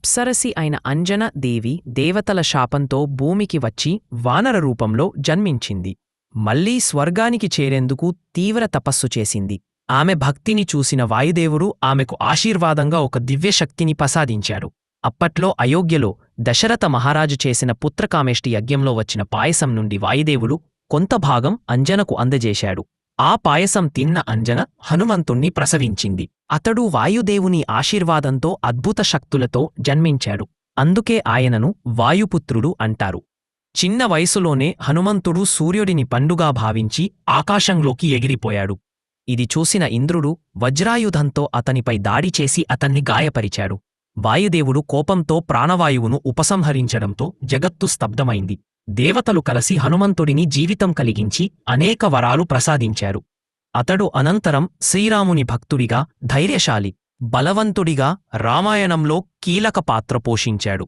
అప్సరసి అయిన అంజన దేవి దేవతల శాపంతో భూమికి వచ్చి వానర రూపంలో జన్మించింది. మళ్లీ స్వర్గానికి చేరేందుకు తీవ్ర తపస్సు చేసింది. ఆమె భక్తిని చూసిన వాయుదేవుడు ఆమెకు ఆశీర్వాదంగా ఒక దివ్యశక్తిని ప్రసాదించాడు. అప్పట్లో అయోధ్యలో దశరథ మహారాజు చేసిన పుత్రకామేష్టి యజ్ఞంలో వచ్చిన పాయసం నుండి వాయుదేవుడు కొంత భాగం అంజనకు అందజేశాడు. ఆ పాయసం తిన్న అంజన హనుమంతుణ్ణి ప్రసవించింది. అతడు వాయుదేవుని ఆశీర్వాదంతో అద్భుత శక్తులతో జన్మించాడు. అందుకే ఆయనను వాయుపుత్రుడు అంటారు. చిన్న వయసులోనే హనుమంతుడు సూర్యుడిని పండుగా భావించి ఆకాశంలోకి ఎగిరిపోయాడు. ఇది చూసిన ఇంద్రుడు వజ్రాయుధంతో అతనిపై దాడి చేసి అతన్ని గాయపరిచాడు. వాయుదేవుడు కోపంతో ప్రాణవాయువును ఉపసంహరించడంతో జగత్తు స్తబ్దమైంది. దేవతలు కలిసి హనుమంతుడిని జీవితం కలిగించి అనేక వరాలు ప్రసాదించారు. అతడు అనంతరం శ్రీరాముని భక్తుడిగా, ధైర్యశాలి, బలవంతుడిగా రామాయణంలో కీలక పాత్ర పోషించాడు.